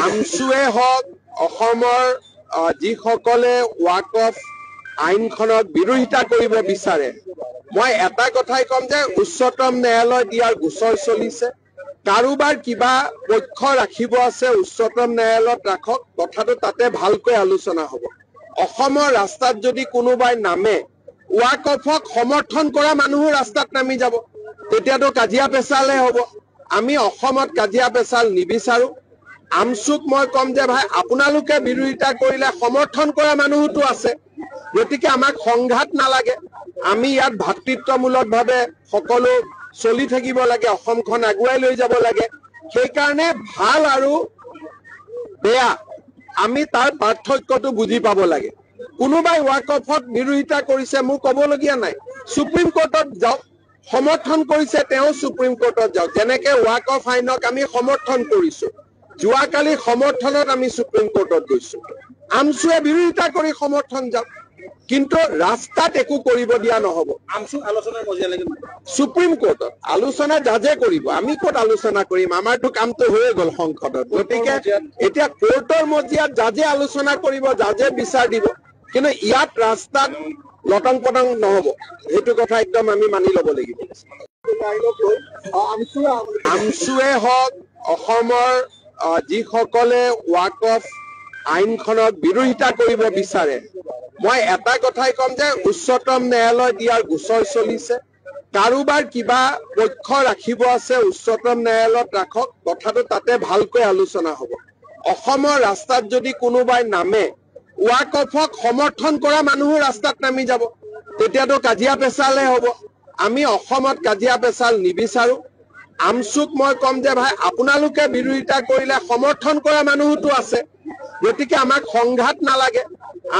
আমচুৱে হওক অসমৰ যিসকলে ৱাকফ আইনখনক বিৰোধিতা কৰিব বিচাৰে, মই এটা কথাই কম যে উচ্চতম ন্যায়ালয়ত ইয়াৰ গোচৰ চলিছে। কাৰোবাৰ কিবা পক্ষ ৰাখিব আছে উচ্চতম ন্যায়ালয়ত ৰাখক, কথাটো তাতে ভালকৈ আলোচনা হ'ব। অসমৰ ৰাস্তাত যদি কোনোবাই নামে, ৱাকফক সমৰ্থন কৰা মানুহো ৰাস্তাত নামি যাব, তেতিয়াতো কাজিয়া পেচালহে হ'ব। আমি অসমত কাজিয়া পেচাল নিবিচাৰো। আমচুক মই কম যে ভাই আপোনালোকে বিৰোধিতা কৰিলে সমৰ্থন কৰা মানুহোতো আছে, গতিকে আমাক সংঘাত নালাগে। আমি ইয়াত ভাতৃত্বমূলকভাৱে সকলো চলি থাকিব লাগে, অসমখন আগুৱাই লৈ যাব লাগে। সেইকাৰণে ভাল আৰু বেয়া আমি তাৰ পাৰ্থক্যটো বুজি পাব লাগে। কোনোবাই ৱাকফত বিৰোধিতা কৰিছে, মোৰ ক'বলগীয়া নাই, সুপ্ৰিম কোৰ্টত যাওক। সমৰ্থন কৰিছে তেওঁ সুপ্ৰিম কোৰ্টত যাওক। যেনেকে ৱাকফ আইনক আমি সমৰ্থন কৰিছো, যোৱাকালি সমৰ্থনত আমি সুপ্ৰিম কোৰ্টত গৈছো। আমচুৱে বিৰোধিতা কৰি সমৰ্থন যাওক, কিন্তু ৰাস্তাত একো কৰিব দিয়া নহব। আমচুক আলোচনাৰ মজিয়া লাগে সুপ্ৰিম কোৰ্টত আলোচনা জাজে কৰিব, আমি ক'ত আলোচনা কৰিম? আমাৰতো কামটো হৈয়ে গ'ল সংসদত। গতিকে এতিয়া কোৰ্টৰ মজিয়াত জাজে আলোচনা কৰিব, জাজে বিচাৰ দিব, কিন্তু ইয়াত ৰাস্তাত লটং পটং নহব। সেইটো কথা একদম আমি মানি ল'ব লাগিব। আমচুৱে হওক অসমৰ যিসকলে ৱাকফ আইনখনক বিৰোধিতা কৰিব বিচাৰে, মই এটা কথাই কম যে উচ্চতম ন্যায়ালয়ত ইয়াৰ গোচৰ চলিছে। কাৰোবাৰ কিবা পক্ষ ৰাখিব আছে উচ্চতম ন্যায়ালয়ত ৰাখক, কথাটো তাতে ভালকৈ আলোচনা হ'ব। অসমৰ ৰাস্তাত যদি কোনোবাই নামে, ৱাকফক সমৰ্থন কৰা মানুহো ৰাস্তাত নামি যাব, তেতিয়াতো কাজিয়া পেচালহে হ'ব। আমি অসমত কাজিয়া পেচাল নিবিচাৰো। আমচুক মই কম যে ভাই আপোনালোকে বিৰোধিতা কৰিলে সমৰ্থন কৰা মানুহোতো আছে, গতিকে আমাক সংঘাত নালাগে।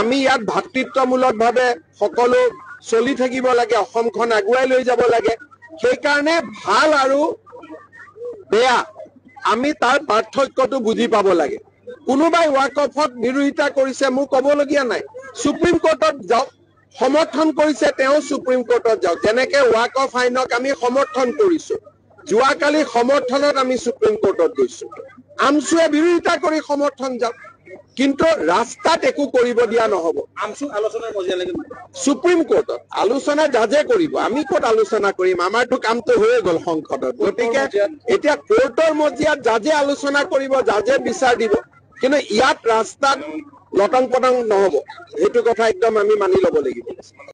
আমি ইয়াত ভাতৃত্বমূলকভাৱে সকলো চলি থাকিব লাগে, অসমখন আগুৱাই লৈ যাব লাগে। সেইকাৰণে ভাল আৰু বেয়া আমি তাৰ পাৰ্থক্যটো বুজি পাব লাগে। কোনোবাই ৱাকফত বিৰোধিতা কৰিছে, মোৰ ক'বলগীয়া নাই, সুপ্ৰিম কোৰ্টত যাওক। সমৰ্থন কৰিছে তেওঁ সুপ্ৰিম কোৰ্টত যাওক। যেনেকে ৱাকফ আইনক আমি সমৰ্থন কৰিছো, যোৱাকালি সমৰ্থনত আমি সুপ্ৰিম কোৰ্টত গৈছো। আমচুৱে বিৰোধিতা কৰি সমৰ্থন যাওক, কিন্তু ৰাস্তাত একো কৰিব দিয়া নহব। আমচুক আলোচনাৰ মজিয়া লাগে সুপ্ৰিম কোৰ্টত আলোচনা জাজে কৰিব, আমি ক'ত আলোচনা কৰিম? আমাৰতো কামটো হৈয়ে গ'ল সংসদত। গতিকে এতিয়া কোৰ্টৰ মজিয়াত জাজে আলোচনা কৰিব, জাজে বিচাৰ দিব, কিন্তু ইয়াত ৰাস্তাত লটং পটং নহব। সেইটো কথা একদম আমি মানি ল'ব লাগিব।